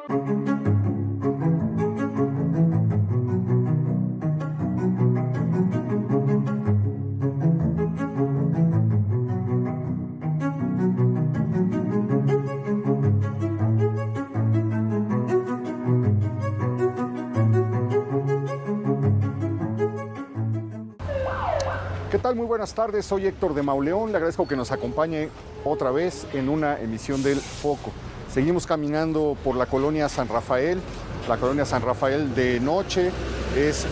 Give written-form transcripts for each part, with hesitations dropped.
¿Qué tal? Muy buenas tardes, soy Héctor de Mauleón, le agradezco que nos acompañe otra vez en una emisión del Foco. Seguimos caminando por la colonia San Rafael, de noche. Es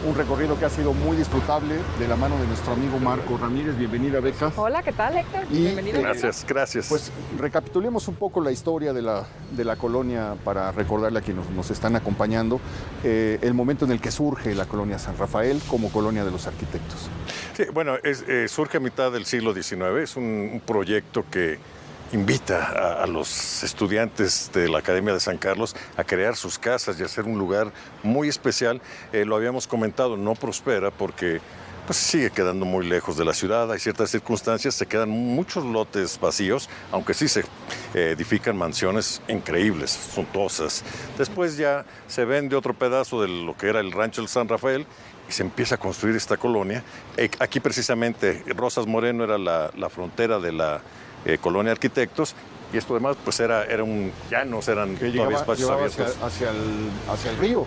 un recorrido que ha sido muy disfrutable de la mano de nuestro amigo Marco Ramírez. Bienvenida, Beca. Hola, ¿qué tal, Héctor? Bienvenido. Gracias. Pues recapitulemos un poco la historia de la colonia para recordarle a quienes nos están acompañando el momento en el que surge la colonia San Rafael como colonia de los arquitectos. Sí, bueno, surge a mitad del siglo XIX, es un proyecto que invita a los estudiantes de la Academia de San Carlos a crear sus casas y hacer un lugar muy especial. Lo habíamos comentado, no prospera porque pues, sigue quedando muy lejos de la ciudad. Hay ciertas circunstancias, se quedan muchos lotes vacíos, aunque sí se edifican mansiones increíbles, suntuosas. Después ya se vende otro pedazo de lo que era el rancho del San Rafael y se empieza a construir esta colonia. Aquí precisamente Rosas Moreno era la frontera de la colonia de arquitectos, y esto además pues era un llanos, eran que todavía espacios abiertos hacia el río,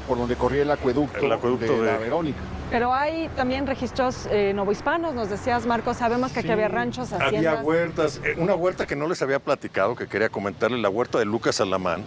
por donde corría el acueducto de la Verónica. Pero hay también registros novohispanos, nos decías, Marcos, sabemos que aquí había ranchos, haciendas. Había huertas, una huerta que no les había platicado, que quería comentarles, la huerta de Lucas Alamán.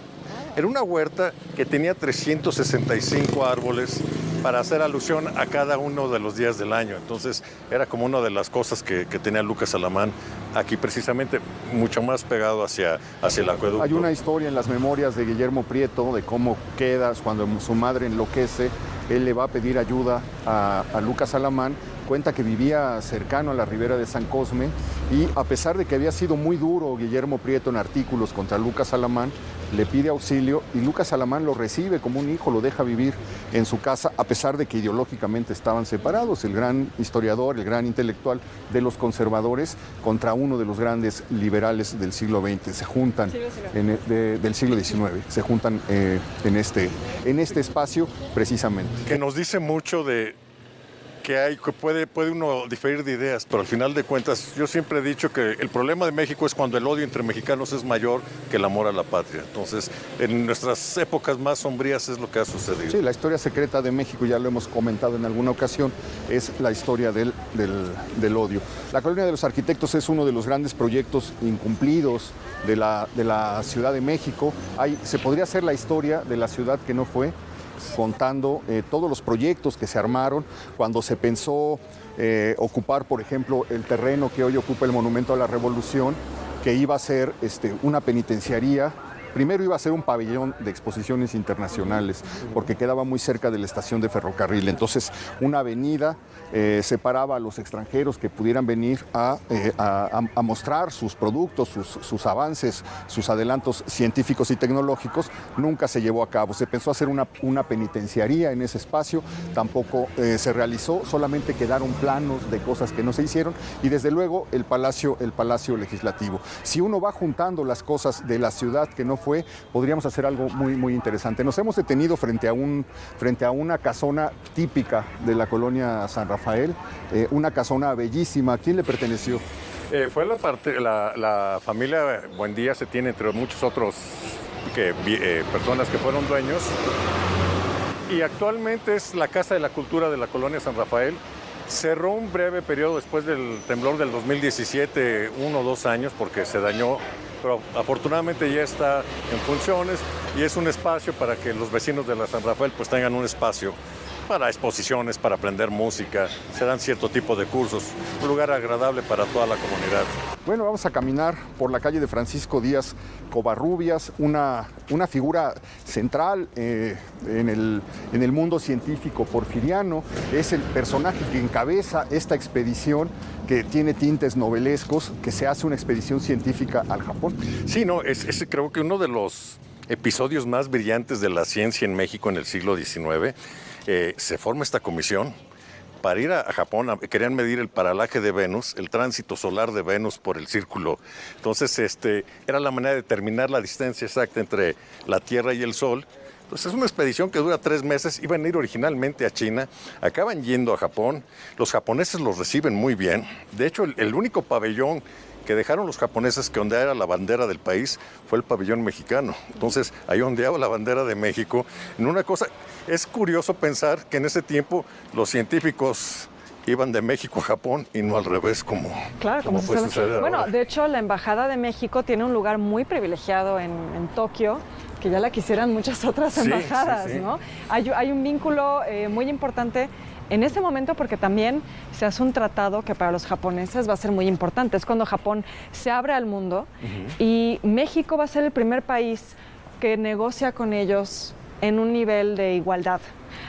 Era una huerta que tenía 365 árboles para hacer alusión a cada uno de los días del año. Entonces, era como una de las cosas que tenía Lucas Alamán aquí precisamente, mucho más pegado hacia el acueducto. Hay una historia en las memorias de Guillermo Prieto de cómo queda cuando su madre enloquece. Él le va a pedir ayuda a Lucas Alamán. Cuenta que vivía cercano a la ribera de San Cosme y a pesar de que había sido muy duro Guillermo Prieto en artículos contra Lucas Alamán, le pide auxilio y Lucas Alamán lo recibe como un hijo, lo deja vivir en su casa a pesar de que ideológicamente estaban separados. El gran historiador, el gran intelectual de los conservadores contra uno de los grandes liberales del siglo XX. Se juntan, del siglo XIX, se juntan en este espacio precisamente. Que nos dice mucho de que puede uno diferir de ideas, pero al final de cuentas yo siempre he dicho que el problema de México es cuando el odio entre mexicanos es mayor que el amor a la patria. Entonces, en nuestras épocas más sombrías es lo que ha sucedido. Sí, la historia secreta de México, ya lo hemos comentado en alguna ocasión, es la historia del odio. La colonia de los arquitectos es uno de los grandes proyectos incumplidos de la Ciudad de México. Se podría hacer la historia de la ciudad que no fue, contando todos los proyectos que se armaron cuando se pensó ocupar, por ejemplo, el terreno que hoy ocupa el Monumento a la Revolución, que iba a ser una penitenciaría. Primero iba a ser un pabellón de exposiciones internacionales, porque quedaba muy cerca de la estación de ferrocarril. Entonces, una avenida separaba a los extranjeros que pudieran venir a mostrar sus productos, sus avances, sus adelantos científicos y tecnológicos. Nunca se llevó a cabo. Se pensó hacer una penitenciaría en ese espacio, tampoco se realizó, solamente quedaron planos de cosas que no se hicieron y desde luego el Palacio Legislativo. Si uno va juntando las cosas de la ciudad que no fue, podríamos hacer algo muy, muy interesante. Nos hemos detenido frente a una casona típica de la colonia San Rafael, una casona bellísima. ¿A quién le perteneció? Fue la familia Buendía, se tiene entre muchos otros personas que fueron dueños, y actualmente es la Casa de la Cultura de la colonia San Rafael. Cerró un breve periodo después del temblor del 2017, 1 o 2 años, porque se dañó, pero afortunadamente ya está en funciones y es un espacio para que los vecinos de la San Rafael pues tengan un espacio para exposiciones, para aprender música, se dan cierto tipo de cursos, un lugar agradable para toda la comunidad. Bueno, vamos a caminar por la calle de Francisco Díaz Covarrubias, una figura central en el mundo científico porfiriano. Es el personaje que encabeza esta expedición que tiene tintes novelescos, que se hace una expedición científica al Japón. Sí, no, es creo que uno de los episodios más brillantes de la ciencia en México en el siglo XIX. Se forma esta comisión. para ir a Japón querían medir el paralaje de Venus, el tránsito solar de Venus por el círculo. Entonces, era la manera de determinar la distancia exacta entre la Tierra y el Sol. Entonces, es una expedición que dura 3 meses. Iban a ir originalmente a China, acaban yendo a Japón. Los japoneses los reciben muy bien. De hecho, el único pabellón que dejaron los japoneses que ondeara la bandera del país fue el pabellón mexicano. Entonces, ahí ondeaba la bandera de México. En una cosa, es curioso pensar que en ese tiempo los científicos iban de México a Japón y no al revés como puede suceder Bueno, ahora. de hecho, la Embajada de México tiene un lugar muy privilegiado en Tokio, que ya la quisieran muchas otras embajadas, sí. ¿no? Hay un vínculo muy importante en ese momento porque también se hace un tratado que para los japoneses va a ser muy importante. Es cuando Japón se abre al mundo y México va a ser el primer país que negocia con ellos en un nivel de igualdad.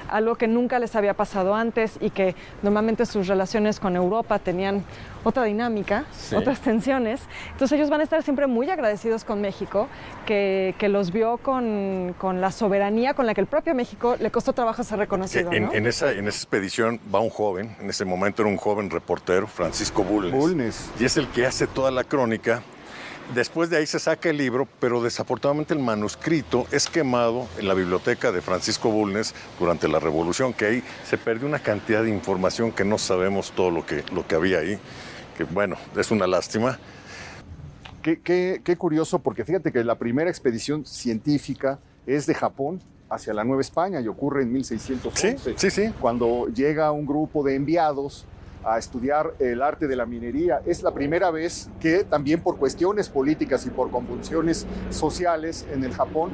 Algo que nunca les había pasado antes y que normalmente sus relaciones con Europa tenían otra dinámica, otras tensiones. Entonces ellos van a estar siempre muy agradecidos con México, que los vio con la soberanía con la que el propio México le costó trabajo ser reconocido, ¿no? En esa expedición va un joven, en ese momento era un joven reportero, Francisco Bulnes. Y es el que hace toda la crónica. Después de ahí se saca el libro, pero desafortunadamente el manuscrito es quemado en la biblioteca de Francisco Bulnes durante la Revolución, que ahí se perdió una cantidad de información que no sabemos todo lo que había ahí, que bueno, es una lástima. Qué curioso, porque fíjate que la primera expedición científica es de Japón hacia la Nueva España y ocurre en 1611, Sí. cuando llega un grupo de enviados a estudiar el arte de la minería. Es la primera vez que también por cuestiones políticas y por convulsiones sociales en el Japón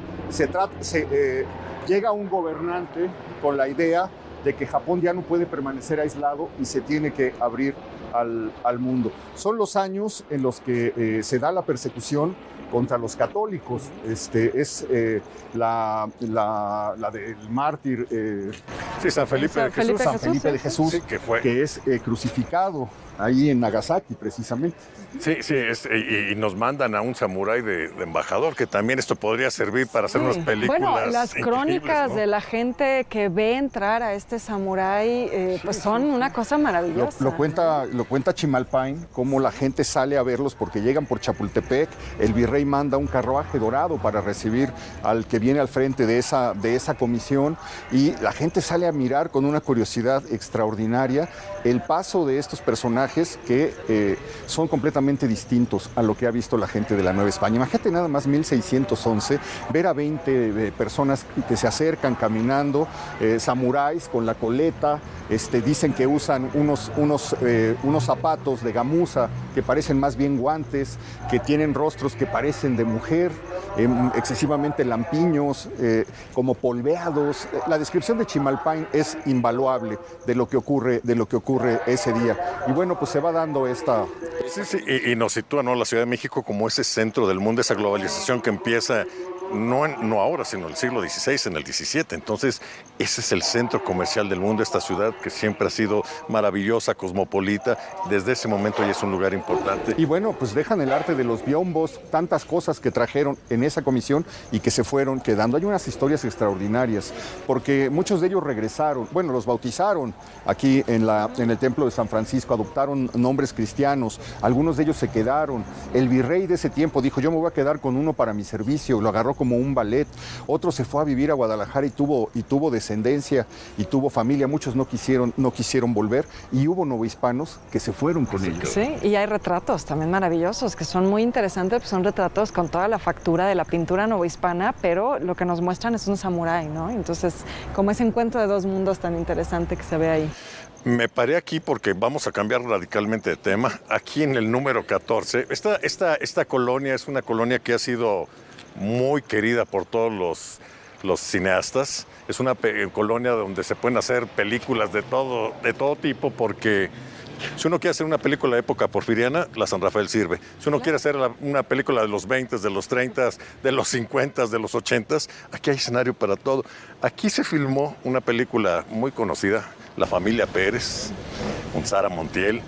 llega un gobernante con la idea de que Japón ya no puede permanecer aislado y se tiene que abrir al mundo. Son los años en los que se da la persecución contra los católicos. Es la del mártir San Felipe de Jesús. San Felipe de Jesús, que es crucificado ahí en Nagasaki, precisamente. Y nos mandan a un samurái de embajador, que también esto podría servir para hacer unas películas. Bueno, las crónicas, ¿no?, de la gente que ve entrar a este samurái, pues son una cosa maravillosa. Lo cuenta Chimalpain, cómo la gente sale a verlos porque llegan por Chapultepec, el virrey manda un carruaje dorado para recibir al que viene al frente de esa comisión, y la gente sale a mirar con una curiosidad extraordinaria el paso de estos personajes que son completamente distintos a lo que ha visto la gente de la Nueva España. Imagínate nada más 1611, ver a 20 personas que se acercan caminando, samuráis con la coleta, dicen que usan unos zapatos de gamuza que parecen más bien guantes, que tienen rostros que parecen de mujer, excesivamente lampiños, como polveados. La descripción de Chimalpain es invaluable de lo que ocurre ese día. Y bueno, pues se va dando esta... Y nos sitúa, ¿no?, la Ciudad de México como ese centro del mundo, esa globalización que empieza no ahora, sino en el siglo XVI, en el XVII. Entonces, ese es el centro comercial del mundo, esta ciudad que siempre ha sido maravillosa, cosmopolita. Desde ese momento ya es un lugar importante. Y bueno, pues dejan el arte de los biombos, tantas cosas que trajeron en esa comisión y que se fueron quedando. Hay unas historias extraordinarias, porque muchos de ellos regresaron, bueno, los bautizaron aquí en el Templo de San Francisco, adoptaron nombres cristianos, algunos de ellos se quedaron. El virrey de ese tiempo dijo, yo me voy a quedar con uno para mi servicio, lo agarró como un ballet. Otro se fue a vivir a Guadalajara y tuvo descendencia y tuvo familia. Muchos no quisieron volver, y hubo novohispanos que se fueron con ellos. Sí, y hay retratos también maravillosos que son muy interesantes, pues son retratos con toda la factura de la pintura novohispana, pero lo que nos muestran es un samurái, ¿no? Entonces, como ese encuentro de dos mundos tan interesante que se ve ahí. Me paré aquí porque vamos a cambiar radicalmente de tema. Aquí en el número 14, esta colonia es una colonia que ha sido muy querida por todos los cineastas. Es una colonia donde se pueden hacer películas de todo tipo, porque si uno quiere hacer una película de época porfiriana, la San Rafael sirve. Si uno quiere hacer una película de los 20, de los 30, de los 50, de los 80, aquí hay escenario para todo. Aquí se filmó una película muy conocida, La familia Pérez, con Sara Montiel.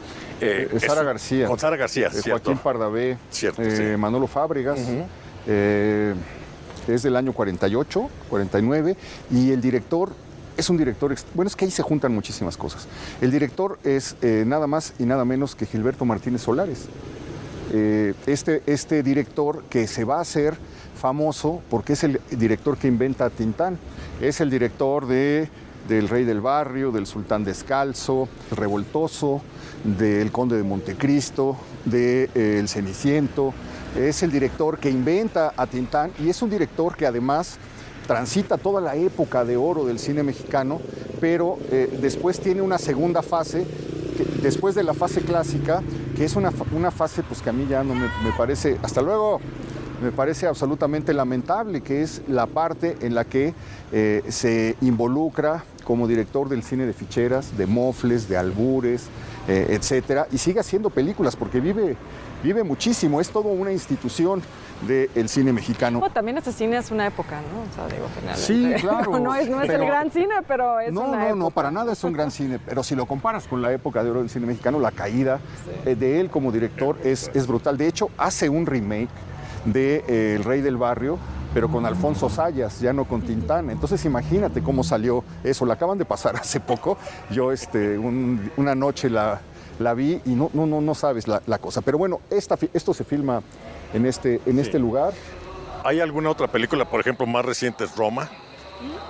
Sara García. Con Sara García, Joaquín Pardavé, cierto, Manolo Fábregas. Es del año 48, 49, y el director es un director, bueno, es que ahí se juntan muchísimas cosas. El director es nada más y nada menos que Gilberto Martínez Solares. Este director que se va a hacer famoso porque es el director que inventa a Tintán. Es el director del Rey del Barrio, del Sultán Descalzo, El Revoltoso, del Conde de Montecristo, de El Ceniciento. Es el director que inventa a Tintán y es un director que además transita toda la época de oro del cine mexicano, pero después tiene una segunda fase, después de la fase clásica, que es una fase pues, que a mí ya no me parece, hasta luego, me parece absolutamente lamentable, que es la parte en la que se involucra como director del cine de ficheras, de mofles, de albures, etcétera, y sigue haciendo películas porque vive muchísimo, es toda una institución del cine mexicano. No, también ese cine es una época, ¿no? O sea, digo, Sí, finalmente. claro. No es el gran cine, pero es una época. No, para nada es un gran cine, pero si lo comparas con la época de oro del cine mexicano, la caída de él como director es brutal. De hecho, hace un remake de El Rey del Barrio, pero con Alfonso Sayas, ya no con Tintán. Entonces imagínate cómo salió eso. La acaban de pasar hace poco. Yo una noche la vi y no sabes la cosa. Pero bueno, esto se filma en este lugar. ¿Hay alguna otra película, por ejemplo, más reciente es Roma?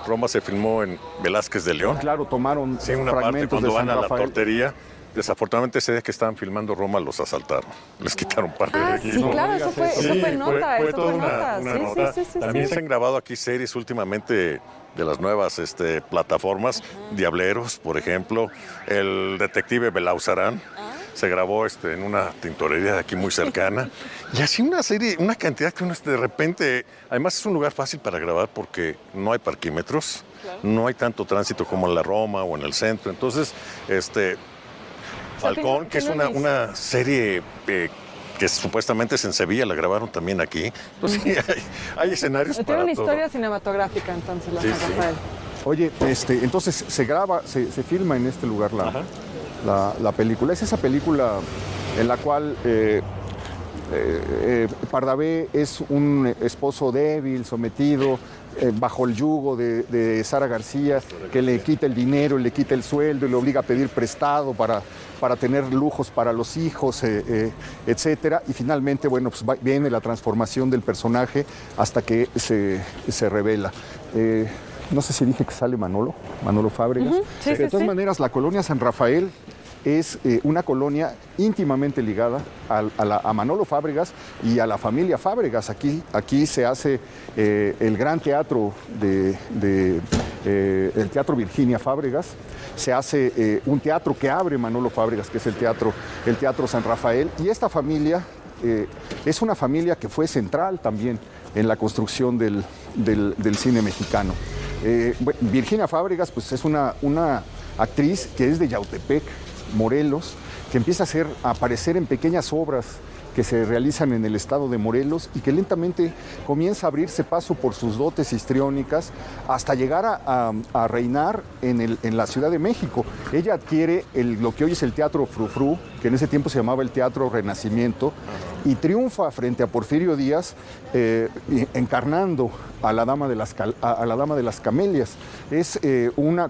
Roma se filmó en Velázquez de León. Claro, tomaron sí, una parte fragmentos cuando de San van a Rafael. la tortería. Desafortunadamente ese día que estaban filmando Roma los asaltaron. Les quitaron parte de aquí. Sí, claro, eso fue nota. Fue Eso toda fue una nota. nota. Sí. También se han grabado aquí series últimamente de las nuevas plataformas. Diableros, por ejemplo. El detective Belauzarán. Se grabó en una tintorería de aquí muy cercana. Y así una serie, una cantidad que uno de repente... Además es un lugar fácil para grabar porque no hay parquímetros. Claro. No hay tanto tránsito como en la Roma o en el centro. Entonces, Falcón, que es una serie que supuestamente es en Sevilla, la grabaron también aquí. Entonces, sí, hay escenarios para tiene una historia todo. cinematográfica, entonces, la Sí, San Rafael. Oye, entonces se filma en este lugar la película. Es esa película en la cual Pardavé es un esposo débil, sometido, bajo el yugo de Sara García, que le quita el dinero, le quita el sueldo y le obliga a pedir prestado para tener lujos para los hijos, etcétera. Y finalmente, bueno, pues viene la transformación del personaje hasta que se revela. No sé si dije que sale Manolo Fábregas. Sí, de todas maneras, la colonia San Rafael es una colonia íntimamente ligada a Manolo Fábregas y a la familia Fábregas. Aquí se hace el gran teatro el Teatro Virginia Fábregas. Se hace un teatro que abre Manolo Fábregas, que es el Teatro San Rafael. Y esta familia es una familia que fue central también en la construcción del cine mexicano. Virginia Fábregas pues, es una actriz que es de Yautepec, Morelos, que empieza a aparecer en pequeñas obras que se realizan en el estado de Morelos y que lentamente comienza a abrirse paso por sus dotes histriónicas hasta llegar a reinar en la Ciudad de México. Ella adquiere lo que hoy es el Teatro Frufru, que en ese tiempo se llamaba el Teatro Renacimiento, y triunfa frente a Porfirio Díaz encarnando a la Dama de las Camelias.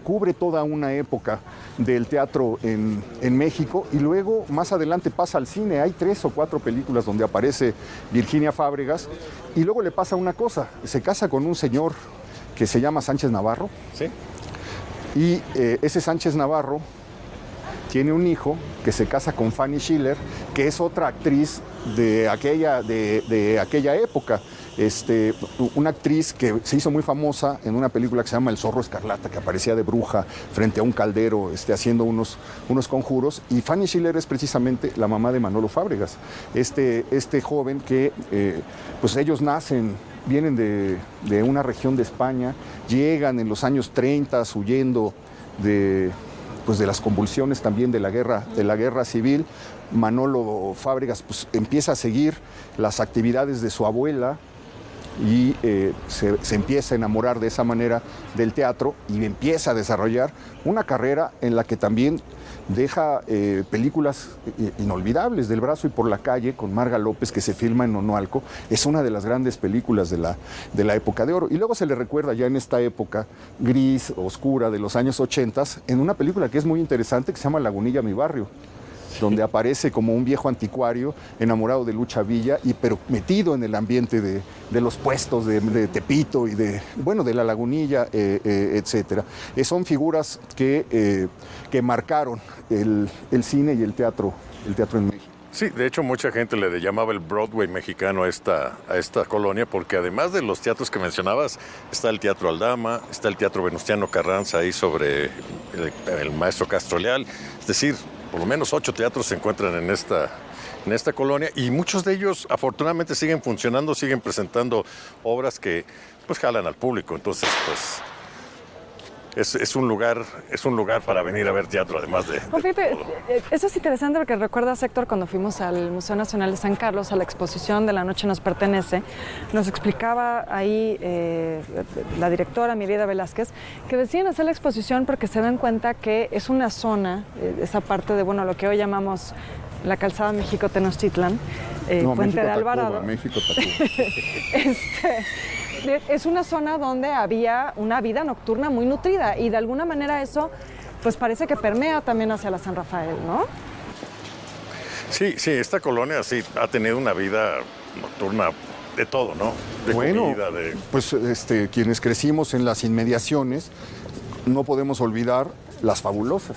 Cubre toda una época del teatro en México y luego más adelante pasa al cine. Hay 3 o 4 películas donde aparece Virginia Fábregas y luego le pasa una cosa, se casa con un señor que se llama Sánchez Navarro. Sí. Y ese Sánchez Navarro tiene un hijo que se casa con Fanny Schiller, que es otra actriz de aquella época. Una actriz que se hizo muy famosa en una película que se llama El Zorro Escarlata, que aparecía de bruja frente a un caldero haciendo unos conjuros, y Fanny Schiller es precisamente la mamá de Manolo Fábregas, este joven que pues ellos vienen de una región de España, llegan en los años 30 huyendo de las convulsiones también de la guerra civil. Manolo Fábregas pues, empieza a seguir las actividades de su abuela y se empieza a enamorar de esa manera del teatro y empieza a desarrollar una carrera en la que también deja películas inolvidables, Del brazo y por la calle, con Marga López, que se filma en Nonualco. Es una de las grandes películas de la época de oro. Y luego se le recuerda ya en esta época gris, oscura, de los años 80, en una película que es muy interesante, que se llama Lagunilla, mi barrio, donde aparece como un viejo anticuario enamorado de Lucha Villa, pero metido en el ambiente de los puestos de Tepito y de la Lagunilla, etcétera. Son figuras que marcaron el cine y el teatro en México. Sí, de hecho mucha gente le llamaba el Broadway mexicano a esta colonia, porque además de los teatros que mencionabas, está el Teatro Aldama, está el Teatro Venustiano Carranza ahí sobre el Maestro Castro Leal. Es decir, por lo menos 8 teatros se encuentran en esta colonia, y muchos de ellos afortunadamente siguen funcionando, siguen presentando obras que pues jalan al público. Entonces, pues es un lugar para venir a ver teatro, además de fíjate, eso es interesante porque recuerdas, Héctor, cuando fuimos al Museo Nacional de San Carlos, a la exposición de La Noche Nos Pertenece, nos explicaba ahí la directora Mérida Velázquez que deciden hacer la exposición porque se dan cuenta que es una zona, esa parte de, lo que hoy llamamos la calzada México-Tenochtitlan, Puente de Alvarado. México-Tacuba. Es una zona donde había una vida nocturna muy nutrida, y de alguna manera eso pues parece que permea también hacia la San Rafael, ¿no? Sí, esta colonia sí ha tenido una vida nocturna de todo, ¿no? De comida, pues quienes crecimos en las inmediaciones no podemos olvidar Las Fabulosas,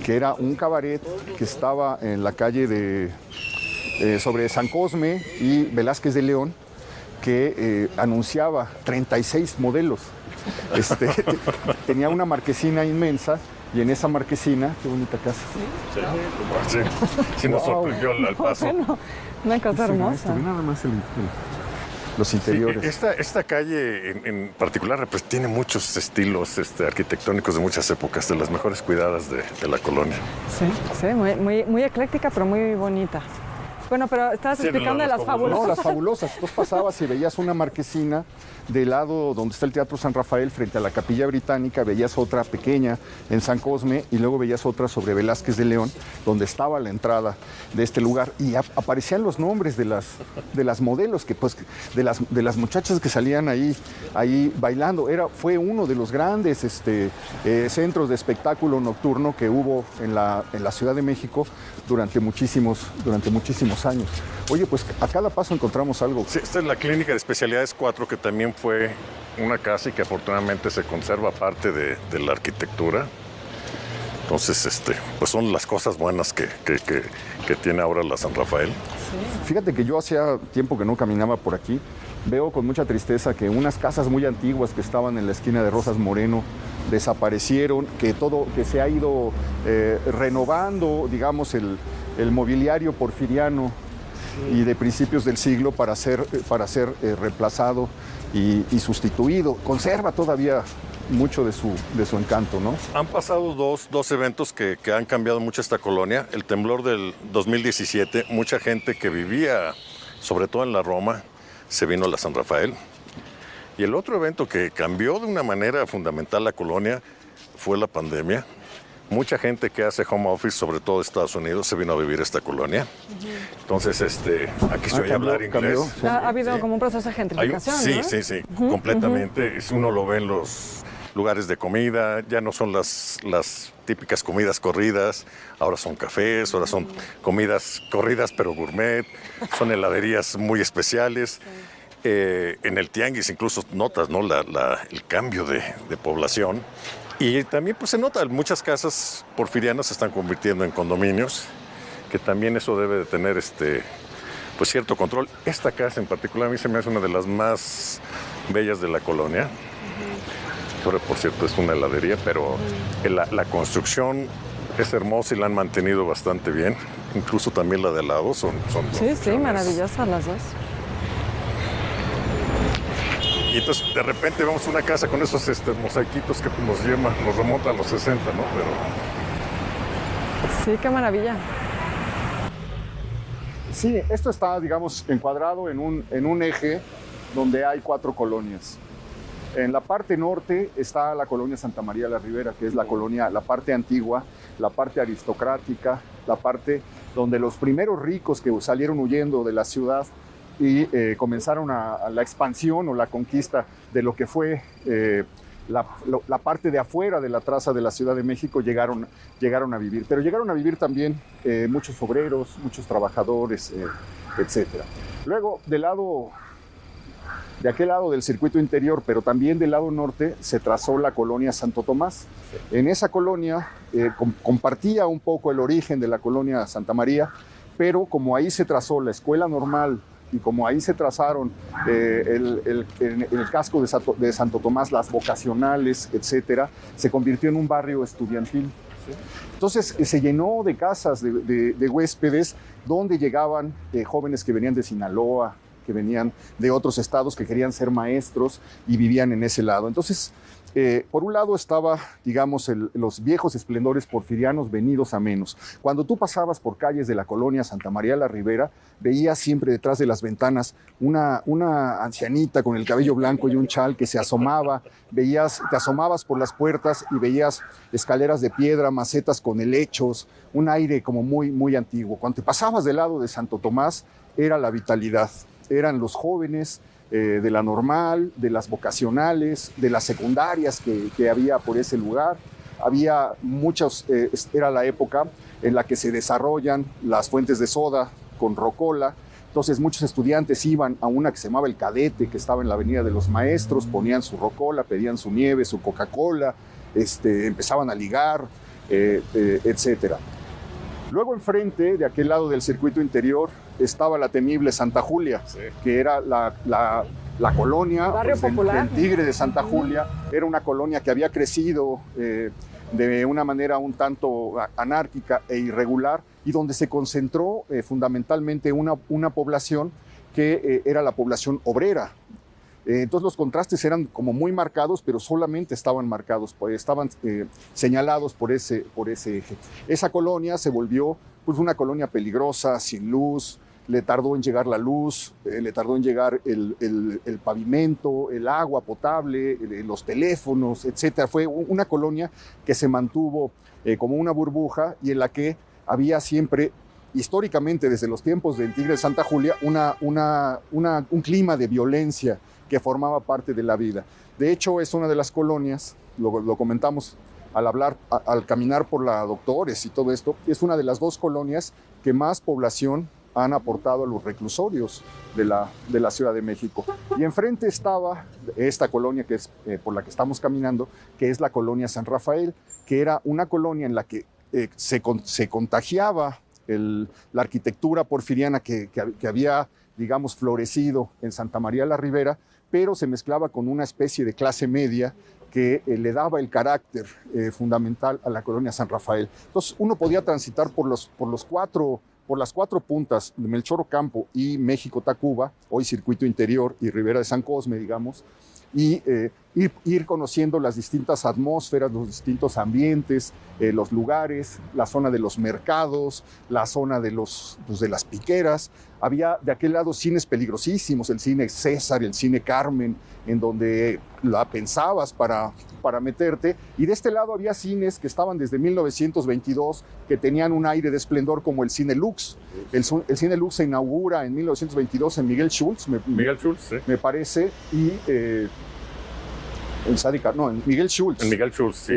que era un cabaret que estaba en la calle sobre San Cosme y Velázquez de León, que anunciaba 36 modelos. Tenía una marquesina inmensa, y en esa marquesina, qué bonita casa. Sí, nos sorprendió al paso. Una cosa hermosa. Nada más los interiores. Sí, esta calle en particular tiene muchos estilos arquitectónicos de muchas épocas, de las mejores cuidadas de la colonia. Sí, muy ecléctica, pero muy bonita. Bueno, pero estabas explicando de Las Fabulosas. No, Las Fabulosas. Tú pasabas y veías una marquesina del lado donde está el Teatro San Rafael, frente a la Capilla Británica, veías otra pequeña en San Cosme, y luego veías otra sobre Velázquez de León, donde estaba la entrada de este lugar, y aparecían los nombres de las modelos, de las muchachas que salían ahí bailando. Fue uno de los grandes centros de espectáculo nocturno que hubo en la Ciudad de México durante muchísimos años. Oye, pues a cada paso encontramos algo. Sí, esta es la Clínica de Especialidades 4, que también fue una casa y que afortunadamente se conserva parte de la arquitectura. Entonces, pues son las cosas buenas que tiene ahora la San Rafael. Sí. Fíjate que yo hacía tiempo que no caminaba por aquí. Veo con mucha tristeza que unas casas muy antiguas que estaban en la esquina de Rosas Moreno desaparecieron, que se ha ido renovando, digamos, el mobiliario porfiriano y de principios del siglo para ser reemplazado y sustituido. Conserva todavía mucho de su encanto, ¿no? Han pasado dos eventos que han cambiado mucho esta colonia. El temblor del 2017, mucha gente que vivía, sobre todo en la Roma, se vino a la San Rafael. Y el otro evento que cambió de una manera fundamental la colonia fue la pandemia. Mucha gente que hace home office, sobre todo de Estados Unidos, se vino a vivir a esta colonia. Entonces, aquí se oye hablar inglés. Sí. Ha habido como un proceso de gentrificación, Sí, ¿no? sí, completamente. Uno lo ve en los lugares de comida, ya no son las típicas comidas corridas, ahora son cafés, ahora son comidas corridas pero gourmet, son heladerías muy especiales. En el tianguis incluso notas, ¿no?, el cambio de población. Y también pues se nota, muchas casas porfirianas se están convirtiendo en condominios, que también eso debe de tener pues cierto control. Esta casa en particular a mí se me hace una de las más bellas de la colonia. Ahora, por cierto, es una heladería, pero la construcción es hermosa y la han mantenido bastante bien. Incluso también la de al lado son Sí, maravillosas las dos. Y entonces de repente vemos una casa con esos mosaiquitos que nos remontan a los 60, ¿no? Pero... Sí, qué maravilla. Sí, esto está, digamos, encuadrado en un eje donde hay 4 colonias. En la parte norte está la colonia Santa María la Ribera, que es la colonia, la parte antigua, la parte aristocrática, la parte donde los primeros ricos que salieron huyendo de la ciudad y comenzaron a la expansión o la conquista de lo que fue la parte de afuera de la traza de la Ciudad de México, llegaron a vivir. Pero llegaron a vivir también muchos obreros, muchos trabajadores, etc. Luego, de aquel lado del circuito interior, pero también del lado norte, se trazó la colonia Santo Tomás. En esa colonia compartía un poco el origen de la colonia Santa María, pero como ahí se trazó la escuela normal y como ahí se trazaron el casco de Santo Tomás, las vocacionales, etcétera, se convirtió en un barrio estudiantil. Entonces se llenó de casas de huéspedes donde llegaban jóvenes que venían de Sinaloa, que venían de otros estados, que querían ser maestros y vivían en ese lado. Entonces, por un lado estaba, digamos, los viejos esplendores porfirianos venidos a menos. Cuando tú pasabas por calles de la colonia Santa María la Ribera, veías siempre detrás de las ventanas una ancianita con el cabello blanco y un chal que se asomaba. Te asomabas por las puertas y veías escaleras de piedra, macetas con helechos, un aire como muy, muy antiguo. Cuando te pasabas del lado de Santo Tomás, era la vitalidad. Eran los jóvenes de la normal, de las vocacionales, de las secundarias que había por ese lugar. Había muchos, era la época en la que se desarrollan las fuentes de soda con rocola. Entonces muchos estudiantes iban a una que se llamaba El Cadete, que estaba en la Avenida de los Maestros, ponían su rocola, pedían su nieve, su Coca-Cola, empezaban a ligar, etcétera. Luego enfrente, de aquel lado del circuito interior, estaba la temible Santa Julia, que era la colonia del Tigre de Santa Julia. Era una colonia que había crecido de una manera un tanto anárquica e irregular y donde se concentró fundamentalmente una población que era la población obrera. Entonces los contrastes eran como muy marcados, pero solamente estaban marcados, estaban señalados por ese eje. Esa colonia se volvió pues, una colonia peligrosa, sin luz, le tardó en llegar la luz, le tardó en llegar el pavimento, el agua potable, los teléfonos, etc. Fue una colonia que se mantuvo como una burbuja y en la que había siempre, históricamente desde los tiempos del Tigre de Santa Julia, un clima de violencia que formaba parte de la vida. De hecho, es una de las colonias, lo comentamos al caminar por la Doctores y todo esto, es una de las dos colonias que más población han aportado a los reclusorios de la Ciudad de México. Y enfrente estaba esta colonia que es por la que estamos caminando, que es la colonia San Rafael, que era una colonia en la que se contagiaba la arquitectura porfiriana que había, digamos, florecido en Santa María la Ribera, pero se mezclaba con una especie de clase media que le daba el carácter fundamental a la colonia San Rafael. Entonces uno podía transitar por las cuatro puntas de Melchor Ocampo y México Tacuba, hoy Circuito Interior y Ribera de San Cosme, digamos, y ir conociendo las distintas atmósferas, los distintos ambientes, los lugares, la zona de los mercados, la zona de las piqueras. Había de aquel lado cines peligrosísimos, el cine César, el cine Carmen, en donde la pensabas para meterte. Y de este lado había cines que estaban desde 1922, que tenían un aire de esplendor, como el cine Lux. El cine Lux se inaugura en 1922 en Miguel Schultz, me parece, y en Miguel Schultz. En Miguel Schultz, sí.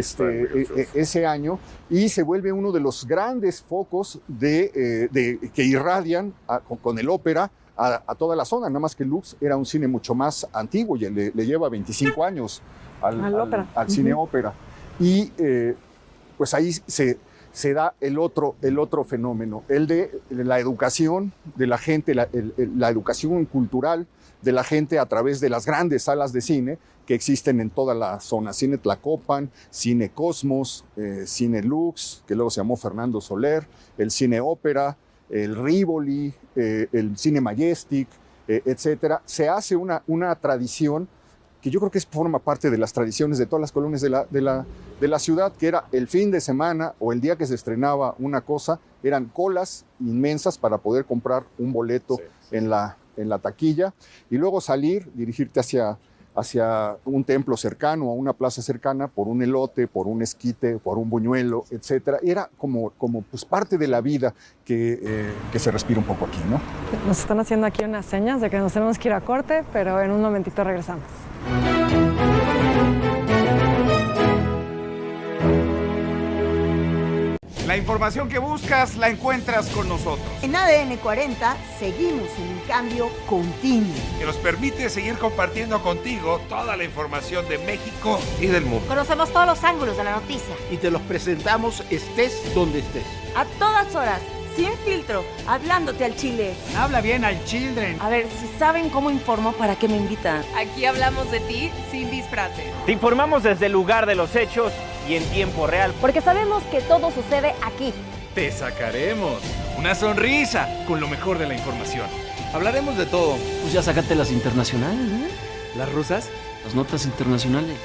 Ese año, y se vuelve uno de los grandes focos que irradian con el ópera a toda la zona. Nada más que Lux era un cine mucho más antiguo y le lleva 25 años al cine ópera. Y pues ahí se da el otro fenómeno, el de la educación de la gente, la educación cultural de la gente a través de las grandes salas de cine que existen en toda la zona. Cine Tlacopan, Cine Cosmos, Cine Lux, que luego se llamó Fernando Soler, el Cine Ópera, el Rivoli, el Cine Majestic, etc. Se hace una tradición que yo creo que forma parte de las tradiciones de todas las colonias de la ciudad, que era el fin de semana o el día que se estrenaba una cosa, eran colas inmensas para poder comprar un boleto en la taquilla y luego salir, dirigirte hacia un templo cercano, a una plaza cercana, por un elote, por un esquite, por un buñuelo, etc. Era como pues, parte de la vida que se respira un poco aquí, ¿no? Nos están haciendo aquí unas señas de que nos tenemos que ir a corte, pero en un momentito regresamos. La información que buscas la encuentras con nosotros. En ADN 40 seguimos en un cambio continuo Que nos permite seguir compartiendo contigo toda la información de México y del mundo. Conocemos todos los ángulos de la noticia. Y te los presentamos estés donde estés. A todas horas, sin filtro, hablándote al chile. Habla bien al children. A ver, si saben cómo informo, ¿para qué me invitan? Aquí hablamos de ti sin disfraces. Te informamos desde el lugar de los hechos y en tiempo real. Porque sabemos que todo sucede aquí. Te sacaremos una sonrisa con lo mejor de la información. Hablaremos de todo. Pues ya sácate las internacionales, ¿no? ¿Las rusas? Las notas internacionales.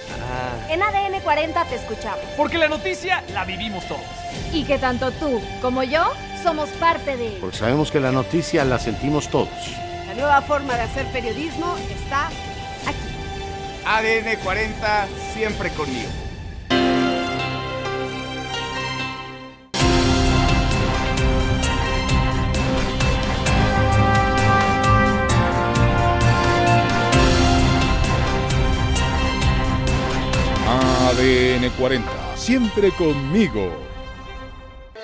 En ADN 40 te escuchamos. Porque la noticia la vivimos todos. Y que tanto tú como yo somos parte de él. Porque sabemos que la noticia la sentimos todos. La nueva forma de hacer periodismo está aquí. ADN 40, siempre conmigo. ADN 40, siempre conmigo.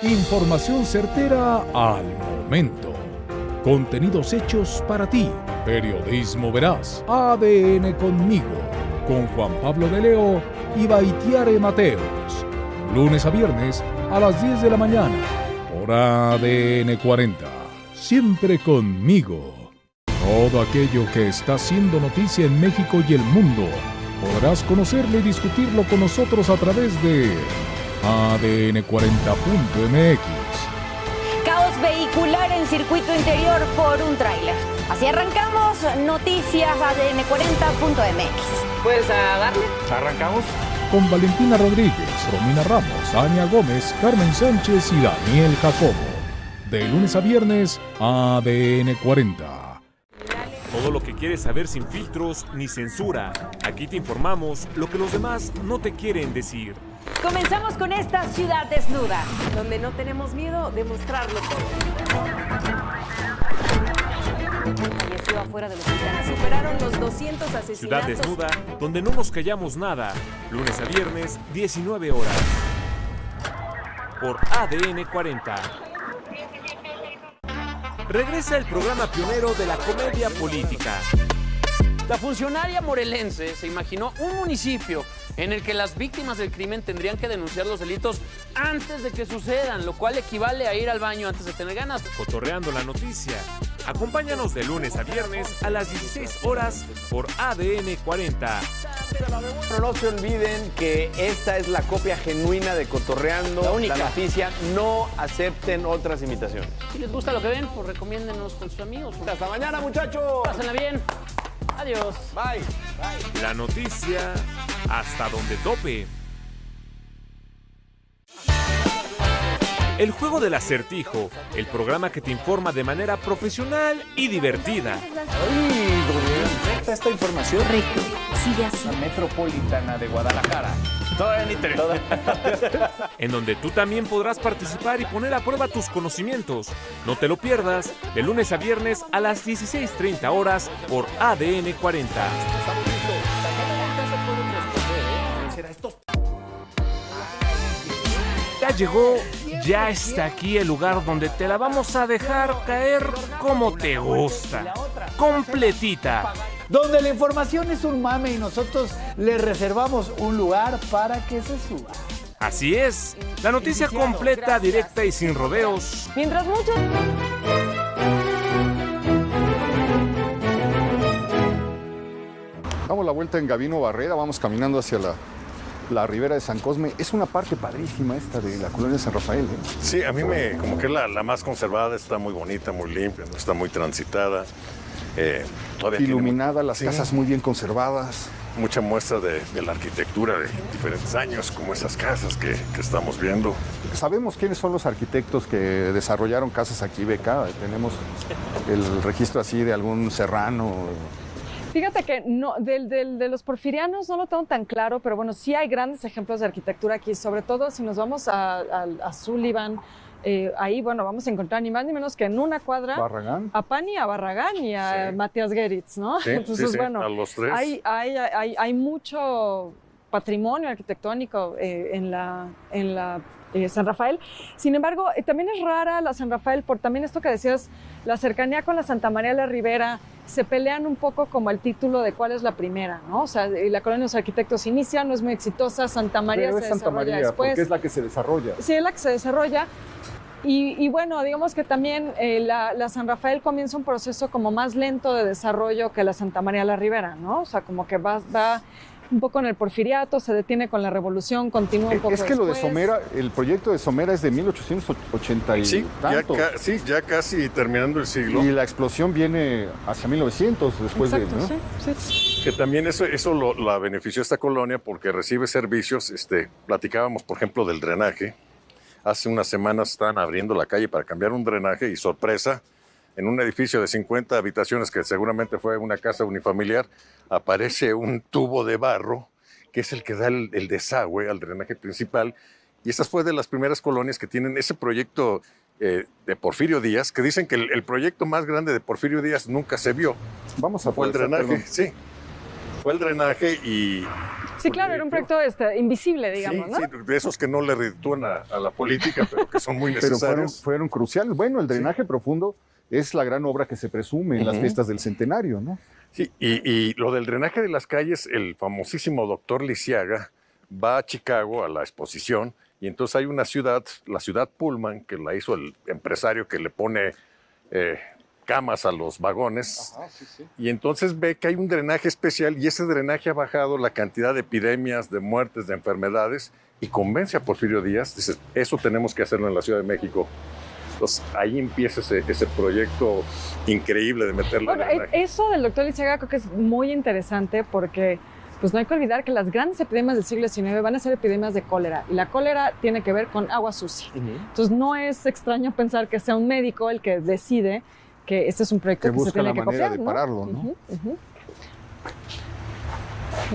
Información certera al momento. Contenidos hechos para ti. Periodismo veraz. ADN conmigo. Con Juan Pablo de Leo y Baitiare Mateos. Lunes a viernes a las 10 de la mañana. Por ADN 40. Siempre conmigo. Todo aquello que está siendo noticia en México y el mundo. Podrás conocerlo y discutirlo con nosotros a través de ADN40.mx. Caos vehicular en circuito interior por un tráiler. Así arrancamos noticias ADN40.mx. Pues a darle. ¿Arrancamos? Con Valentina Rodríguez, Romina Ramos, Ania Gómez, Carmen Sánchez y Daniel Jacobo. De lunes a viernes, ADN 40. Todo lo que quieres saber sin filtros ni censura. Aquí te informamos lo que los demás no te quieren decir. Comenzamos con esta ciudad desnuda. Donde no tenemos miedo de mostrarlo todo. Falleció afuera del hospital. Superaron los 200 asesinatos. Ciudad desnuda, donde no nos callamos nada. Lunes a viernes, 19 horas. Por ADN 40. Regresa el programa pionero de la comedia política. La funcionaria morelense se imaginó un municipio en el que las víctimas del crimen tendrían que denunciar los delitos antes de que sucedan, lo cual equivale a ir al baño antes de tener ganas. Cotorreando la noticia. Acompáñanos de lunes a viernes a las 16 horas por ADN 40. Pero no se olviden que esta es la copia genuina de Cotorreando, la única. La noticia. No acepten otras imitaciones. Si les gusta lo que ven, pues recomiéndenos con sus amigos. Hasta mañana, muchachos. Pásenla bien. Adiós. Bye. Bye. La noticia hasta donde tope. El juego del acertijo, el programa que te informa de manera profesional y divertida. ¡Ay, correcta esta información! Correcto. Sigue así. La Metropolitana de Guadalajara. Toda en internet. En donde tú también podrás participar y poner a prueba tus conocimientos. No te lo pierdas, de lunes a viernes a las 16:30 horas por ADN 40. Ya llegó, ya está aquí el lugar donde te la vamos a dejar caer como te gusta. Completita. Donde la información es un mame y nosotros le reservamos un lugar para que se suba. Así es, la noticia completa, directa y sin rodeos. Mientras muchos... Damos la vuelta en Gabino Barrera, vamos caminando hacia la ribera de San Cosme. Es una parte padrísima esta de la colonia San Rafael, ¿eh? Sí, a mí como que es la más conservada, está muy bonita, muy limpia, no está muy transitada. Todavía iluminada, las casas muy bien conservadas. Mucha muestra de la arquitectura de diferentes años, como esas casas que estamos viendo. ¿Sabemos quiénes son los arquitectos que desarrollaron casas aquí, Beca? Tenemos el registro así de algún serrano. Fíjate que no, de los porfirianos no lo tengo tan claro, pero bueno, sí hay grandes ejemplos de arquitectura aquí, sobre todo si nos vamos a Sullivan. Ahí, bueno, vamos a encontrar ni más ni menos que en una cuadra Barragán. a Pani, a Barragán y a Matías Geritz, ¿no? Sí, entonces, bueno, a los tres. hay mucho patrimonio arquitectónico en la San Rafael. Sin embargo, también es rara la San Rafael por también esto que decías, la cercanía con la Santa María de la Ribera. Se pelean un poco como el título de cuál es la primera, ¿no? O sea, la colonia de los arquitectos inicia, no es muy exitosa, Santa María Pero se es Santa desarrolla María, después. porque es la que se desarrolla. Sí, es la que se desarrolla. Y bueno, digamos que también la San Rafael comienza un proceso como más lento de desarrollo que la Santa María de la Ribera, ¿no? O sea, como que va un poco en el porfiriato, se detiene con la revolución, continúa un poco Es que lo de después. Somera, el proyecto de Somera es de 1880 y tantos. Ya casi terminando el siglo. Y la explosión viene hacia 1900 después. Exacto, de, ¿no? sí. Que también eso la benefició esta colonia porque recibe servicios. Platicábamos, por ejemplo, del drenaje. Hace unas semanas estaban abriendo la calle para cambiar un drenaje y sorpresa, en un edificio de 50 habitaciones que seguramente fue una casa unifamiliar, aparece un tubo de barro que es el que da el desagüe al drenaje principal. Y esta fue de las primeras colonias que tienen ese proyecto de Porfirio Díaz, que dicen que el proyecto más grande de Porfirio Díaz nunca se vio. Vamos a Fue el drenaje, perdón. sí. Fue el drenaje y... Sí, claro, era un proyecto invisible, digamos, ¿no? Sí, de esos que no le reditúan a la política, pero que son muy Pero necesarios. fueron cruciales. Bueno, el drenaje profundo es la gran obra que se presume en las fiestas del centenario, ¿no? Sí, y lo del drenaje de las calles, el famosísimo doctor Lisiaga va a Chicago a la exposición y entonces hay una ciudad, la ciudad Pullman, que la hizo el empresario que le pone camas a los vagones. Ajá, sí. Y entonces ve que hay un drenaje especial y ese drenaje ha bajado la cantidad de epidemias, de muertes, de enfermedades y convence a Porfirio Díaz, dice, eso tenemos que hacerlo en la Ciudad de México. Entonces ahí empieza ese proyecto increíble de meterle Bueno, drenaje. eso del doctor Lisiaga creo que es muy interesante porque pues no hay que olvidar que las grandes epidemias del siglo XIX van a ser epidemias de cólera y la cólera tiene que ver con agua sucia. Entonces no es extraño pensar que sea un médico el que decide que este es un proyecto que se tiene que copiar, de pararlo, ¿no?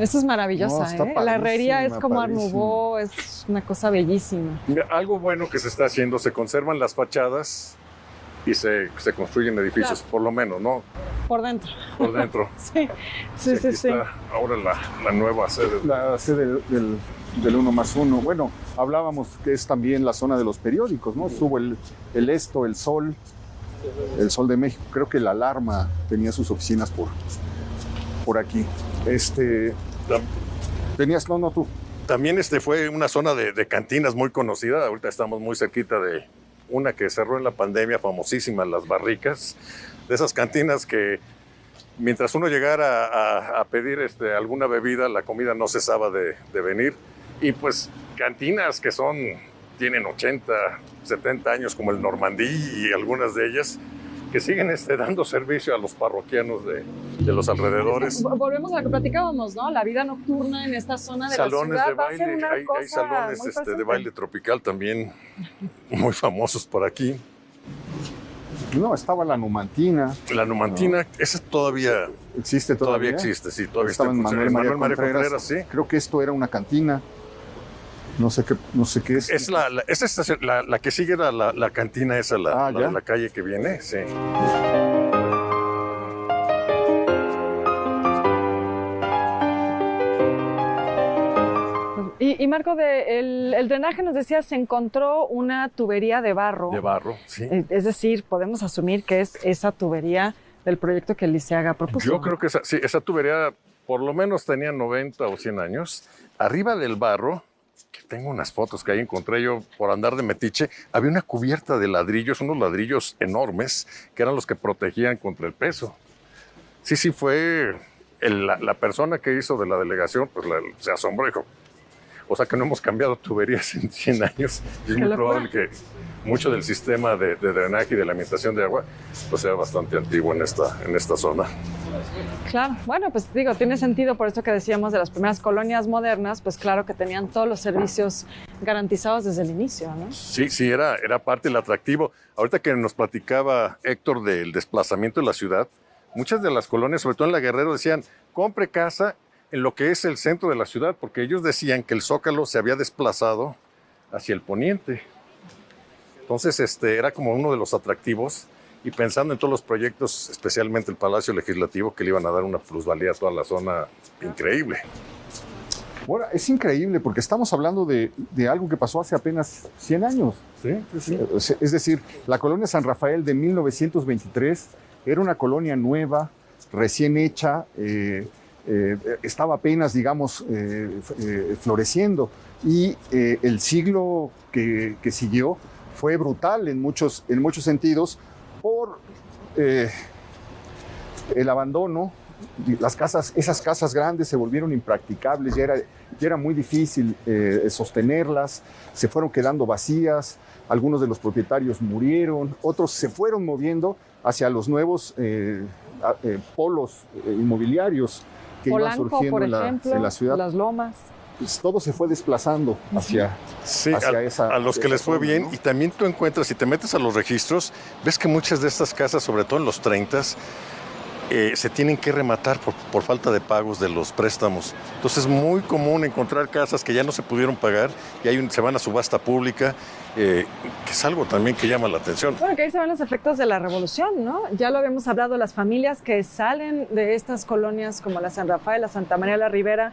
Eso es maravillosa, No, está ¿eh? La herrería es como Art padrísima. Nouveau, es una cosa bellísima. Mira, algo bueno que se está haciendo, se conservan las fachadas y se construyen edificios, Claro. por lo menos, ¿no? Por dentro. Por dentro. Sí. Aquí está ahora la nueva sede. La sede del 1+1. Bueno, hablábamos que es también la zona de los periódicos, ¿no? Estuvo el Esto, el Sol de México. Creo que la Alarma tenía sus oficinas por aquí. Tenías, no, tú. También fue una zona de cantinas muy conocida. Ahorita estamos muy cerquita de una que cerró en la pandemia, famosísima, Las Barricas. De esas cantinas que mientras uno llegara a pedir alguna bebida, la comida no cesaba de venir. Y pues cantinas que tienen 80, 70 años, como el Normandí y algunas de ellas, que siguen dando servicio a los parroquianos de los alrededores. Volvemos a lo que platicábamos, ¿no? La vida nocturna en esta zona de Salones la ciudad de va a ser baile, una hay cosa salones muy presente. de baile tropical también muy famosos por aquí. No, estaba la Numantina. La Numantina, esa todavía existe. Todavía existe, sí, todavía estaba está en en Manuel María María Contreras, sí. Creo que esto era una cantina. No sé qué es. Es la que sigue la cantina esa, la de la calle que viene, sí. Y Marco, el drenaje nos decía, se encontró una tubería de barro. De barro, sí. Es decir, podemos asumir que es esa tubería del proyecto que Lisiaga propuso. Yo creo que esa tubería por lo menos tenía 90 o 100 años. Arriba del barro, que tengo unas fotos que ahí encontré yo por andar de metiche, había una cubierta de ladrillos, unos ladrillos enormes, que eran los que protegían contra el peso. Sí, fue la persona que hizo de la delegación, pues se asombró y dijo, o sea que no hemos cambiado tuberías en 100 años. Y es muy probable que mucho del sistema de drenaje y de la alimentación de agua pues sea bastante antiguo en esta zona. Claro, bueno, pues digo, tiene sentido por esto que decíamos de las primeras colonias modernas, pues claro que tenían todos los servicios garantizados desde el inicio, ¿no? Sí, era parte del atractivo. Ahorita que nos platicaba Héctor del desplazamiento de la ciudad, muchas de las colonias, sobre todo en la Guerrero, decían, compre casa en lo que es el centro de la ciudad, porque ellos decían que el Zócalo se había desplazado hacia el poniente. Entonces, era como uno de los atractivos, y pensando en todos los proyectos, especialmente el Palacio Legislativo, que le iban a dar una plusvalía a toda la zona increíble. Bueno, es increíble porque estamos hablando de algo que pasó hace apenas 100 años. Sí. Es decir, la colonia San Rafael de 1923 era una colonia nueva, recién hecha, estaba apenas, digamos, floreciendo. Y el siglo que siguió fue brutal en muchos sentidos por el abandono. Esas casas grandes se volvieron impracticables, ya era muy difícil sostenerlas, se fueron quedando vacías, algunos de los propietarios murieron, otros se fueron moviendo hacia los nuevos polos inmobiliarios que iban surgiendo en la ciudad. Las Lomas. Pues todo se fue desplazando hacia esa... A los que les fue bien, ¿no? Y también tú encuentras, si te metes a los registros, ves que muchas de estas casas, sobre todo en los 30s, se tienen que rematar por falta de pagos de los préstamos. Entonces es muy común encontrar casas que ya no se pudieron pagar y se van a subasta pública, que es algo también que llama la atención. Bueno, que ahí se ven los efectos de la revolución, ¿no? Ya lo habíamos hablado, las familias que salen de estas colonias como la San Rafael, la Santa María la Ribera,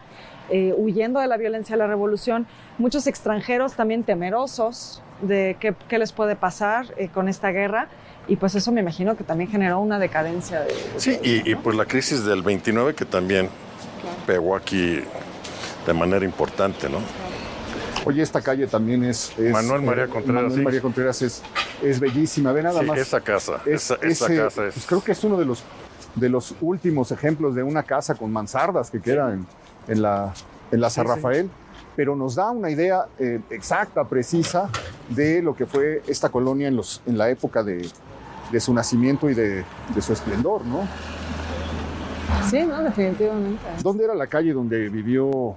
huyendo de la violencia de la revolución, muchos extranjeros también temerosos de qué les puede pasar con esta guerra. Y pues eso me imagino que también generó una decadencia. Sí, y pues la crisis del 29 que también pegó aquí de manera importante, ¿no? Oye, esta calle también es Manuel María Contreras. Manuel María Contreras es bellísima. Ve nada más. Esa casa. Esa casa es... Pues creo que es uno de los últimos ejemplos de una casa con mansardas que queda en la San Rafael. Pero nos da una idea exacta, precisa, de lo que fue esta colonia en la época de su nacimiento y de su esplendor, ¿no? Sí, no, definitivamente. ¿Dónde era la calle donde vivió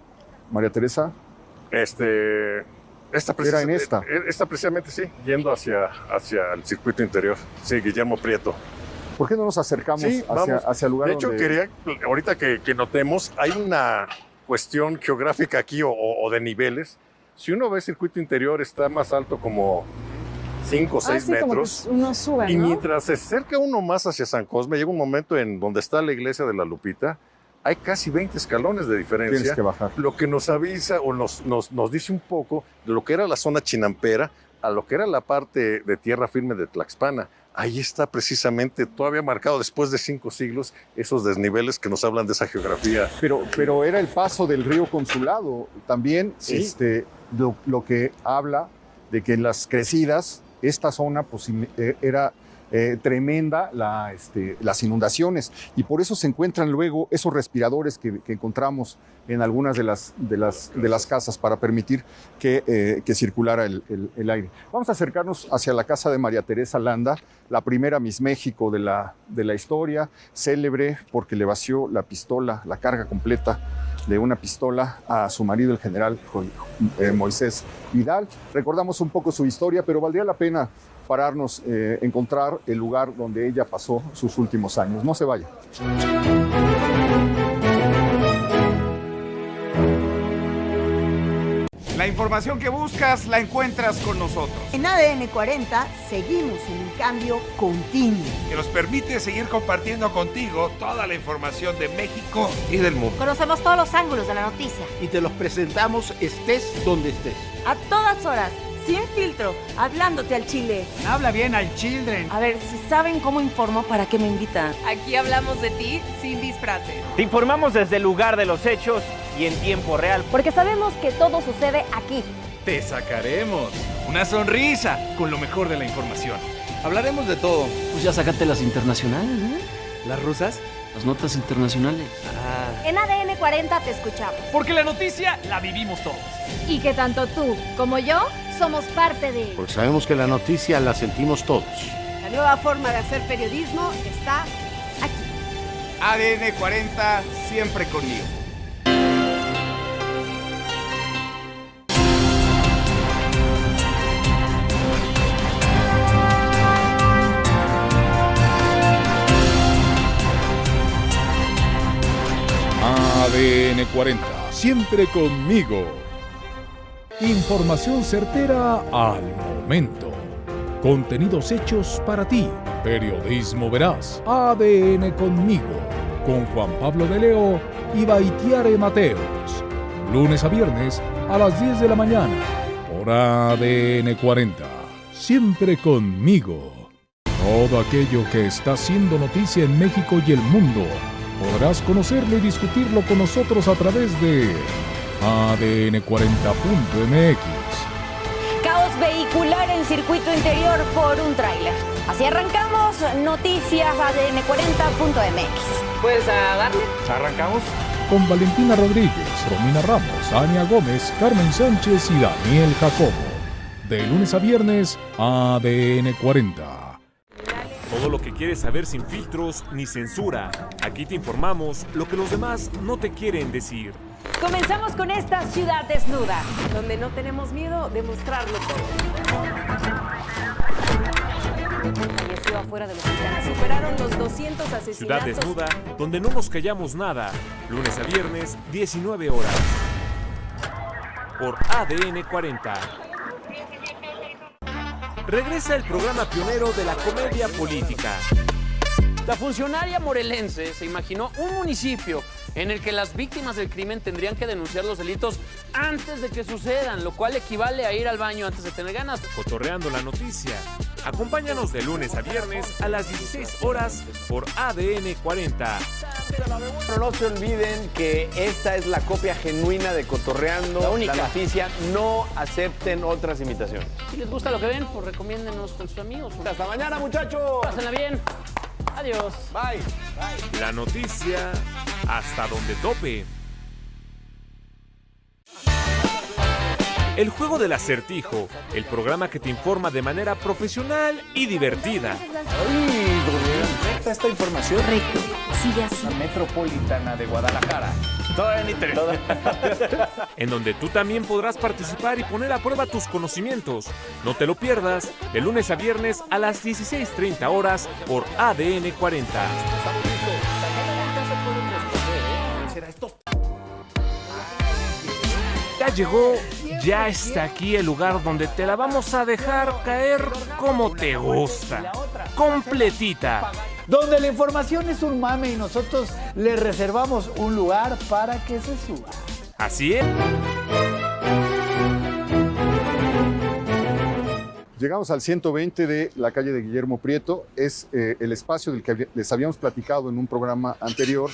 María Teresa? Era en esta. Esta precisamente, sí, yendo hacia el circuito interior. Sí, Guillermo Prieto. ¿Por qué no nos acercamos hacia el lugar donde...? De hecho, ahorita que notemos, hay una cuestión geográfica aquí o de niveles. Si uno ve el circuito interior, está más alto como 5 o 6 metros. Como que uno sube, y ¿no? mientras se acerca uno más hacia San Cosme, llega un momento en donde está la iglesia de la Lupita, hay casi 20 escalones de diferencia. Tienes que bajar. Lo que nos avisa o nos dice un poco de lo que era la zona chinampera a lo que era la parte de tierra firme de Tlaxpana. Ahí está precisamente todavía marcado después de 5 siglos esos desniveles que nos hablan de esa geografía. Pero era el paso del río Consulado. También ¿sí? Lo que habla de que en las crecidas esta zona pues, era tremenda las inundaciones y por eso se encuentran luego esos respiradores que encontramos en algunas de las casas para permitir que circulara el aire. Vamos a acercarnos hacia la casa de María Teresa Landa, la primera Miss México de la historia, célebre porque le vació la carga completa de una pistola a su marido, el general Moisés Vidal. Recordamos un poco su historia, pero valdría la pena pararnos, encontrar el lugar donde ella pasó sus últimos años. No se vaya. La información que buscas la encuentras con nosotros. En ADN 40 seguimos en un cambio continuo que nos permite seguir compartiendo contigo toda la información de México y del mundo. Conocemos todos los ángulos de la noticia. Y te los presentamos estés donde estés. A todas horas, sin filtro, hablándote al chile. Habla bien al children. A ver, si saben cómo informo, ¿para qué me invitan? Aquí hablamos de ti sin disfraces. Te informamos desde el lugar de los hechos y en tiempo real. Porque sabemos que todo sucede aquí. Te sacaremos una sonrisa con lo mejor de la información. Hablaremos de todo. Pues ya sácate las internacionales, ¿eh? ¿Las rusas? Las notas internacionales. En ADN 40 te escuchamos. Porque la noticia la vivimos todos. Y que tanto tú como yo somos parte de... Porque sabemos que la noticia la sentimos todos. La nueva forma de hacer periodismo está aquí. ADN 40, siempre conmigo. 40, siempre conmigo. Información certera al momento. Contenidos hechos para ti. Periodismo veraz. ADN conmigo. Con Juan Pablo de Leo y Baitiare Mateos. Lunes a viernes a las 10 de la mañana. Por ADN 40. Siempre conmigo. Todo aquello que está haciendo noticia en México y el mundo. Podrás conocerlo y discutirlo con nosotros a través de ADN40.mx. Caos vehicular en circuito interior por un tráiler. Así arrancamos Noticias ADN40.mx. Pues a darle. ¿Arrancamos? Con Valentina Rodríguez, Romina Ramos, Ania Gómez, Carmen Sánchez y Daniel Jacobo. De lunes a viernes, ADN 40. Todo lo que quieres saber sin filtros ni censura. Aquí te informamos lo que los demás no te quieren decir. Comenzamos con esta ciudad desnuda, donde no tenemos miedo de mostrarlo todo. Falleció afuera de los hospitales. Superaron los 200 asesinatos. Ciudad desnuda, donde no nos callamos nada. Lunes a viernes, 19 horas. Por ADN 40. Regresa el programa pionero de la comedia política. La funcionaria morelense se imaginó un municipio en el que las víctimas del crimen tendrían que denunciar los delitos antes de que sucedan, lo cual equivale a ir al baño antes de tener ganas. Cotorreando la noticia. Acompáñanos de lunes a viernes a las 16 horas por ADN 40. Pero no se olviden que esta es la copia genuina de Cotorreando la noticia. No acepten otras imitaciones. Si les gusta lo que ven, pues recomiéndenos con sus amigos. Hasta mañana, muchachos. Pásenla bien. Adiós. Bye. La noticia hasta donde tope. El juego del acertijo, el programa que te informa de manera profesional y divertida. Ay, ¿correcta esta información? Correcto. Sigue así. La Metropolitana de Guadalajara. Todavía ni te... En donde tú también podrás participar y poner a prueba tus conocimientos. No te lo pierdas, de lunes a viernes a las 16:30 horas por ADN 40. Ya llegó, ya está aquí el lugar donde te la vamos a dejar caer como te gusta. Completita. Donde la información es un mame y nosotros le reservamos un lugar para que se suba. Así es. Llegamos al 120 de la calle de Guillermo Prieto. Es el espacio del que les habíamos platicado en un programa anterior,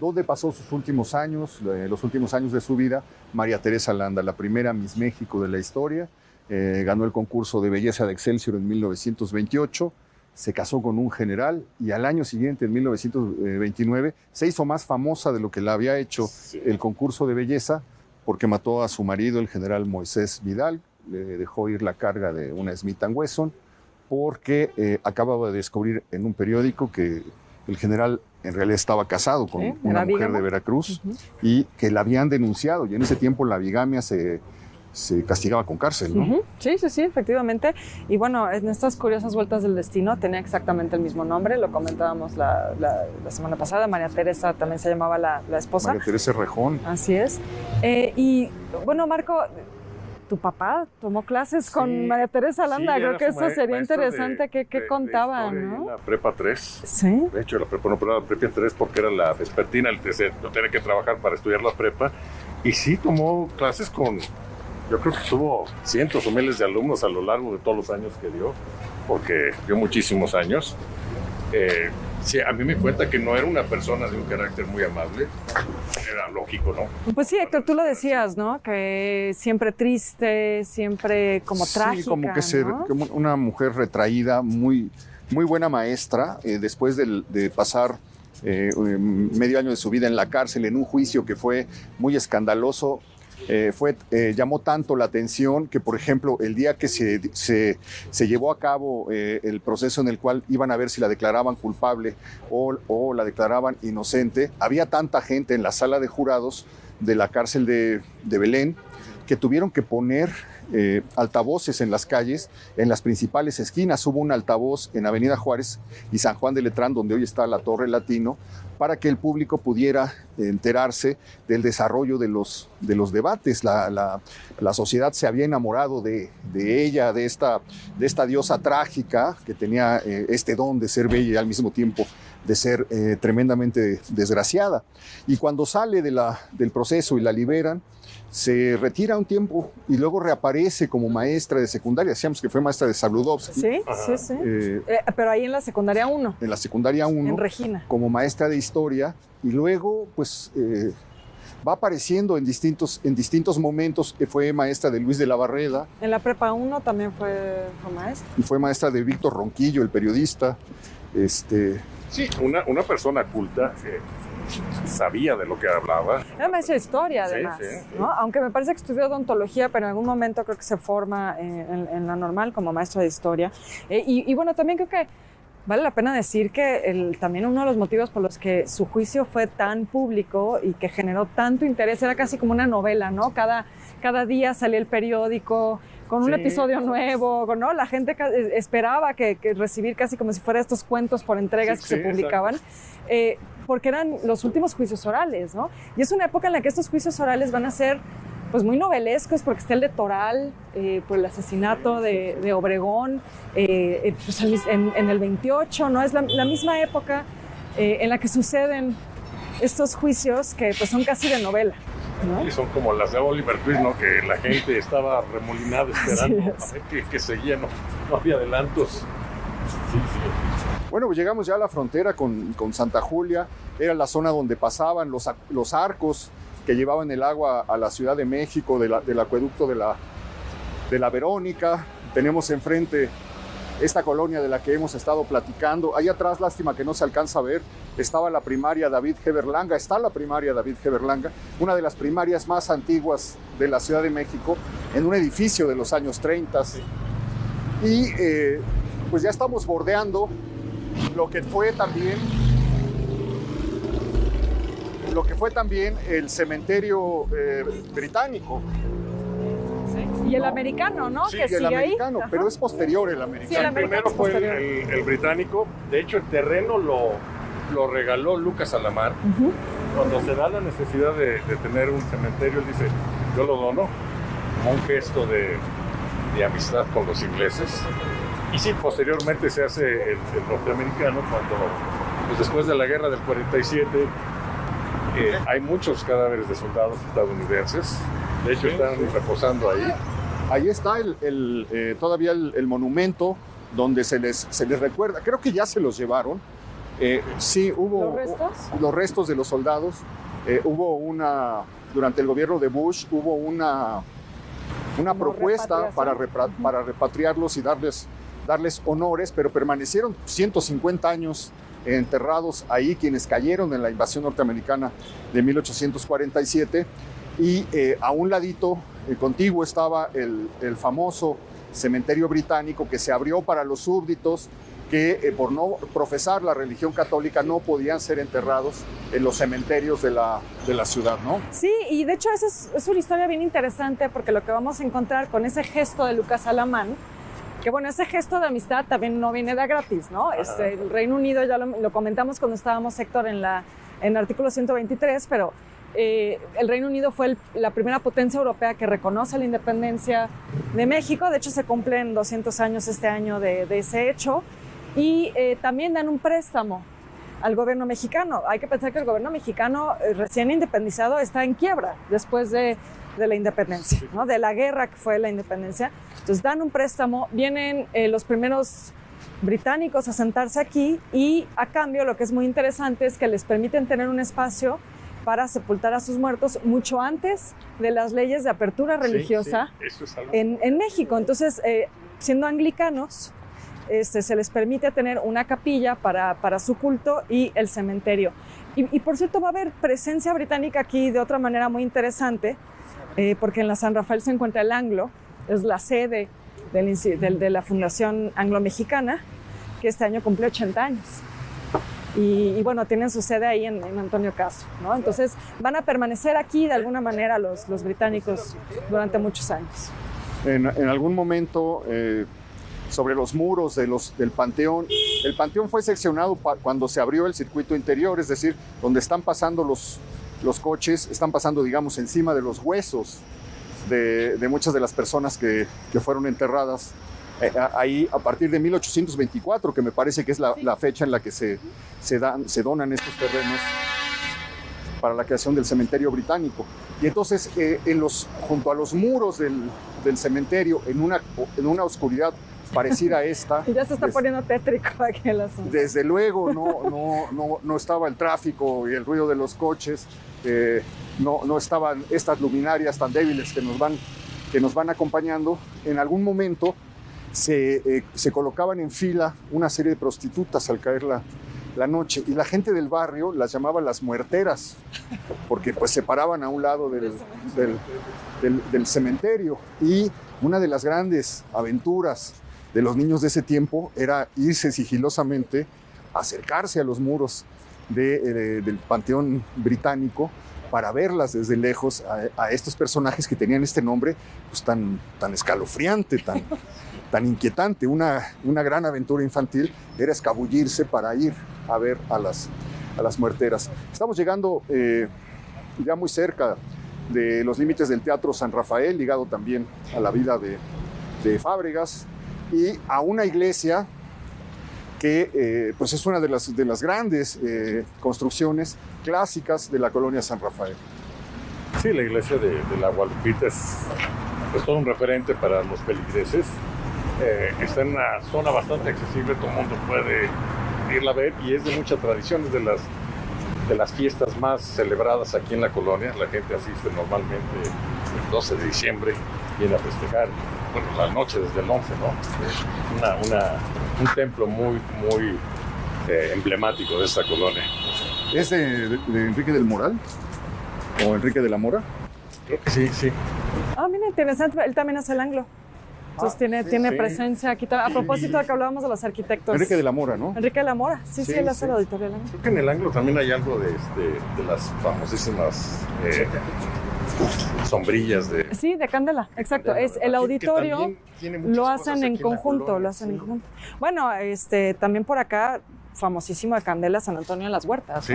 donde pasó sus últimos años, los últimos años de su vida, María Teresa Landa, la primera Miss México de la historia. Ganó el concurso de belleza de Excelsior en 1928. Se casó con un general y al año siguiente, en 1929, se hizo más famosa de lo que la había hecho el concurso de belleza, porque mató a su marido, el general Moisés Vidal. Le dejó ir la carga de una Smith & Wesson, porque acababa de descubrir en un periódico que el general en realidad estaba casado con una mujer de Veracruz y que la habían denunciado, y en ese tiempo la bigamia se castigaba con cárcel, ¿no? Sí, efectivamente. Y bueno, en estas curiosas vueltas del destino tenía exactamente el mismo nombre, lo comentábamos la semana pasada. María Teresa también se llamaba la esposa. María Teresa Rejón. Así es. Y bueno, Marco, tu papá tomó clases con María Teresa Landa. Creo que eso sería interesante que contaban, ¿no? La prepa 3. Sí. De hecho, la prepa no, pero la prepa 3 porque era la vespertina, no tenía que trabajar para estudiar la prepa. Y sí tomó clases con... Yo creo que tuvo cientos o miles de alumnos a lo largo de todos los años que dio, porque dio muchísimos años. Sí, a mí me cuenta que no era una persona de un carácter muy amable, era lógico, ¿no? Pues sí, Héctor, tú lo decías, ¿no? Que siempre triste, siempre como trágica, sí, como que ¿no? como una mujer retraída, muy buena maestra, después de pasar medio año de su vida en la cárcel, en un juicio que fue muy escandaloso. Llamó tanto la atención que, por ejemplo, el día que se llevó a cabo el proceso en el cual iban a ver si la declaraban culpable o la declaraban inocente, había tanta gente en la sala de jurados de la cárcel de Belén que tuvieron que poner altavoces en las calles, en las principales esquinas. Hubo un altavoz en Avenida Juárez y San Juan de Letrán, donde hoy está la Torre Latino, para que el público pudiera enterarse del desarrollo de los debates. La sociedad se había enamorado de ella, de esta diosa trágica que tenía este don de ser bella y al mismo tiempo de ser tremendamente desgraciada. Y cuando sale del proceso y la liberan, se retira un tiempo y luego reaparece como maestra de secundaria. Decíamos que fue maestra de Sabludovsky. Sí. Pero ahí en la secundaria 1. En la secundaria 1. En Regina. Como maestra de historia. Y luego, pues, va apareciendo en distintos momentos. Fue maestra de Luis de la Barreda. En la prepa 1 también fue maestra. Y fue maestra de Víctor Ronquillo, el periodista. Sí, una persona culta. Sabía de lo que hablaba. Era maestra de historia, además, ¿no? Aunque me parece que estudió odontología, pero en algún momento creo que se forma en la normal como maestra de historia. Y bueno, también creo que vale la pena decir que también uno de los motivos por los que su juicio fue tan público y que generó tanto interés, era casi como una novela, ¿no? Cada día salía el periódico con un episodio nuevo, ¿no? La gente esperaba que recibir casi como si fuera estos cuentos por entregas que se publicaban. Porque eran los últimos juicios orales, ¿no? Y es una época en la que estos juicios orales van a ser pues muy novelescos, porque está el de Toral, por el asesinato de Obregón, pues en el 28, ¿no? Es la misma época en la que suceden estos juicios que pues son casi de novela, ¿no? Y son como las de Oliver Twist, ¿no? Que la gente estaba remolinada esperando a ver que seguía, no había adelantos. Sí. Bueno, pues llegamos ya a la frontera con Santa Julia. Era la zona donde pasaban los arcos que llevaban el agua a la Ciudad de México, del acueducto de la Verónica. Tenemos enfrente esta colonia de la que hemos estado platicando. Ahí atrás, lástima que no se alcanza a ver, estaba la primaria David G. Berlanga. Está la primaria David G. Berlanga, una de las primarias más antiguas de la Ciudad de México, en un edificio de los años 30. Sí. Y pues ya estamos bordeando lo que fue también el cementerio británico. Sí. Y el americano, ¿no? Sí, que el americano, ahí. Pero es posterior el americano. Sí, el americano primero fue el británico. De hecho, el terreno lo regaló Lucas Alamar. Cuando se da la necesidad de tener un cementerio, él dice, yo lo dono, como un gesto de amistad con los ingleses. Y sí, posteriormente se hace el norteamericano cuando, pues después de la guerra del 47, hay muchos cadáveres de soldados estadounidenses. De hecho, están reposando ahí. Ahí está todavía el monumento donde se les recuerda. Creo que ya se los llevaron. Sí, hubo los restos de los soldados. Durante el gobierno de Bush, hubo una propuesta para repatriarlos y darles honores, pero permanecieron 150 años enterrados ahí quienes cayeron en la invasión norteamericana de 1847. Y a un ladito, contiguo, estaba el famoso cementerio británico que se abrió para los súbditos que por no profesar la religión católica no podían ser enterrados en los cementerios de la ciudad, ¿no? Sí, y de hecho esa es una historia bien interesante, porque lo que vamos a encontrar con ese gesto de Lucas Alamán, que bueno, ese gesto de amistad también no viene de gratis, ¿no? El Reino Unido, ya lo comentamos cuando estábamos, Héctor, en el artículo 123, pero el Reino Unido fue la primera potencia europea que reconoce la independencia de México. De hecho, se cumplen 200 años este año de ese hecho. Y también dan un préstamo al gobierno mexicano. Hay que pensar que el gobierno mexicano recién independizado está en quiebra después de la independencia, ¿no? De la guerra que fue la independencia. Entonces dan un préstamo, vienen los primeros británicos a sentarse aquí y a cambio lo que es muy interesante es que les permiten tener un espacio para sepultar a sus muertos mucho antes de las leyes de apertura religiosa en México. Entonces, siendo anglicanos, se les permite tener una capilla para su culto y el cementerio. Y por cierto, va a haber presencia británica aquí de otra manera muy interesante, porque en la San Rafael se encuentra el Anglo, es la sede de la Fundación Anglo-Mexicana, que este año cumple 80 años. Y bueno, tienen su sede ahí en Antonio Caso, ¿no? Entonces van a permanecer aquí de alguna manera los británicos durante muchos años. en algún momento sobre los muros del Panteón. El Panteón fue seccionado cuando se abrió el circuito interior, es decir, donde están pasando los coches, están pasando, digamos, encima de los huesos de muchas de las personas que fueron enterradas ahí a partir de 1824, que me parece que es la fecha en la que se donan estos terrenos para la creación del cementerio británico. Y entonces, junto a los muros del cementerio, en una oscuridad parecida a esta... Ya se está poniendo tétrico aquí el asunto. Desde luego no estaba el tráfico y el ruido de los coches, no estaban estas luminarias tan débiles que nos van acompañando. En algún momento se colocaban en fila una serie de prostitutas al caer la noche, y la gente del barrio las llamaba las muerteras, porque pues se paraban a un lado del cementerio. Y una de las grandes aventuras de los niños de ese tiempo era irse sigilosamente, acercarse a los muros del Panteón Británico para verlas desde lejos a estos personajes que tenían este nombre pues tan escalofriante, tan inquietante. Una gran aventura infantil era escabullirse para ir a ver a las muerteras. Estamos llegando ya muy cerca de los límites del Teatro San Rafael, ligado también a la vida de Fábregas, y a una iglesia que pues es una de las grandes construcciones clásicas de la colonia San Rafael. Sí, la iglesia de la Guadalupita es todo un referente para los feligreses. Está en una zona bastante accesible, todo el mundo puede irla a ver, y es de mucha tradición, es de las fiestas más celebradas aquí en la colonia. La gente asiste normalmente el 12 de diciembre, viene a festejar, bueno, la noche desde el 11, ¿no? Un templo muy emblemático de esta colonia. ¿Es de Enrique del Moral o Enrique de la Mora? Creo que sí. Ah, mira, interesante, él también es el anglo. Entonces tiene presencia aquí. A propósito de que hablábamos de los arquitectos. Enrique de la Mora, ¿no? Enrique de la Mora, sí, él hace la auditoría del Anglo. Creo que en el Anglo también hay algo de las famosísimas sombrillas de... Sí, de Candela, exacto. Es el auditorio, lo hacen en conjunto, Bueno, también por acá, famosísimo de Candela, San Antonio de las Huertas. Sí,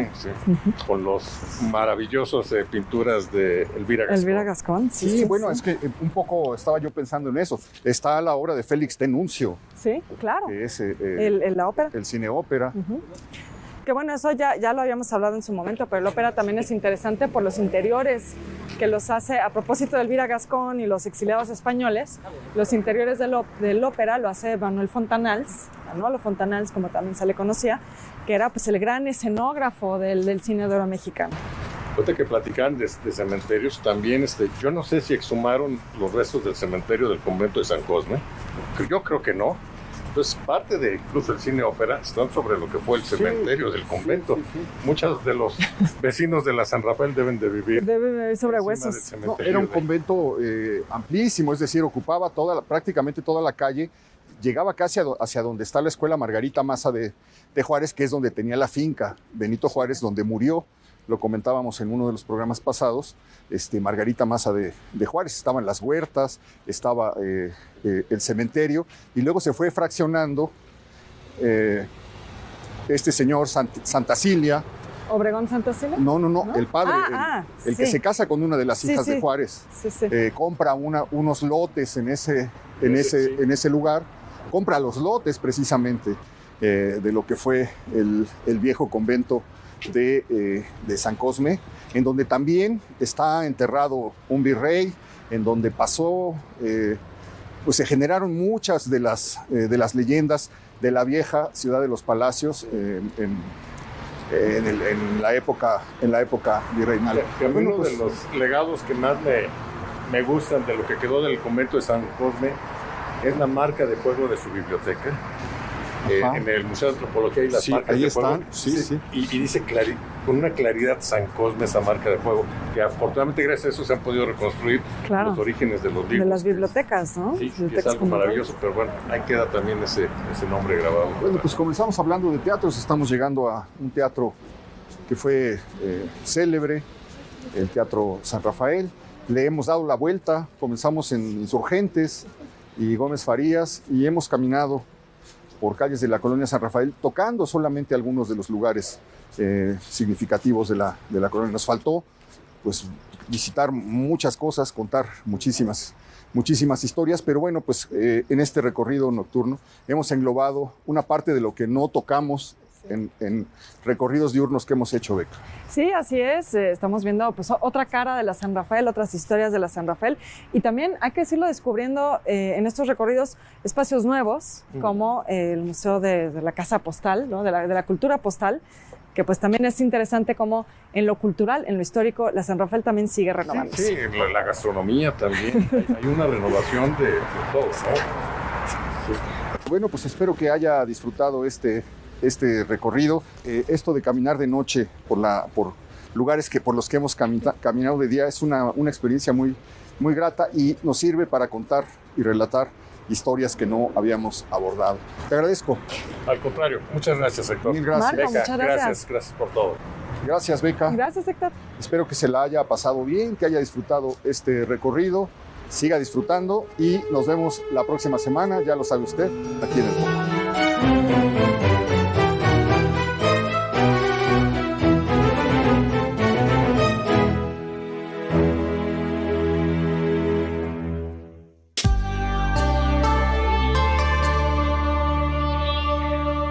con los maravillosos pinturas de Elvira Gascón. Elvira Gascón, sí. Bueno, es que un poco estaba yo pensando en eso. Está la obra de Félix D'Annunzio. Sí, claro. Que es la ópera. El cine ópera. Que bueno, eso ya lo habíamos hablado en su momento, pero la ópera también es interesante por los interiores que los hace, a propósito de Elvira Gascón y los exiliados españoles, los interiores del ópera lo hace Manuel Fontanals, Manolo Fontanals, como también se le conocía, que era pues el gran escenógrafo del cine de oro mexicano. Ahorita que platican de cementerios, también yo no sé si exhumaron los restos del cementerio del convento de San Cosme, yo creo que no. Entonces, parte de incluso el cine ópera están sobre lo que fue el cementerio del convento. Sí. Muchos de los vecinos de la San Rafael deben de vivir sobre huesos. No, era un convento amplísimo, es decir, ocupaba prácticamente toda la calle, llegaba casi hacia donde está la escuela Margarita Maza de Juárez, que es donde tenía la finca Benito Juárez, donde murió. Lo comentábamos en uno de los programas pasados, Margarita Maza de Juárez. Estaban las huertas, estaba el cementerio, y luego se fue fraccionando este señor Santa Cilia. ¿Obregón Santa Cilia? No, el padre, el sí. que se casa con una de las hijas de Juárez. Compra unos lotes en ese lugar, compra los lotes precisamente de lo que fue el viejo convento de San Cosme, en donde también está enterrado un virrey, en donde pasó, pues se generaron muchas de las leyendas de la vieja ciudad de los palacios en la época virreinal. Uno de los legados que más me gustan de lo que quedó del convento de San Cosme es la marca de fuego de su biblioteca. En el Museo de Antropología y las marcas de fuego. Sí. Y dice con una claridad San Cosme esa marca de fuego, que afortunadamente gracias a eso se han podido reconstruir los orígenes de los libros. De las bibliotecas, ¿no? Sí, es algo maravilloso, pero bueno, ahí queda también ese nombre grabado. Bueno, pues comenzamos hablando de teatros, estamos llegando a un teatro que fue célebre, el Teatro San Rafael, le hemos dado la vuelta, comenzamos en Insurgentes y Gómez Farías y hemos caminado por calles de la colonia San Rafael, tocando solamente algunos de los lugares significativos de la colonia. Nos faltó pues visitar muchas cosas, contar muchísimas historias, pero bueno, pues en este recorrido nocturno hemos englobado una parte de lo que no tocamos en recorridos diurnos que hemos hecho, Beca. Sí, así es. Estamos viendo pues, otra cara de la San Rafael, otras historias de la San Rafael y también, hay que decirlo, descubriendo en estos recorridos espacios nuevos como el Museo de la Casa Postal, ¿no? de la Cultura Postal, que pues también es interesante como en lo cultural, en lo histórico, la San Rafael también sigue renovándose. Sí, la gastronomía también. Hay una renovación de todo, ¿no? Bueno, pues espero que haya disfrutado este recorrido. Esto de caminar de noche por lugares por los que hemos caminado de día es una experiencia muy, muy grata y nos sirve para contar y relatar historias que no habíamos abordado. Te agradezco. Al contrario, muchas gracias, Héctor. Mil gracias. Marco, Beca, muchas gracias. Gracias por todo. Gracias, Beca. Gracias, Héctor. Espero que se la haya pasado bien, que haya disfrutado este recorrido. Siga disfrutando y nos vemos la próxima semana, ya lo sabe usted, aquí en El Foco.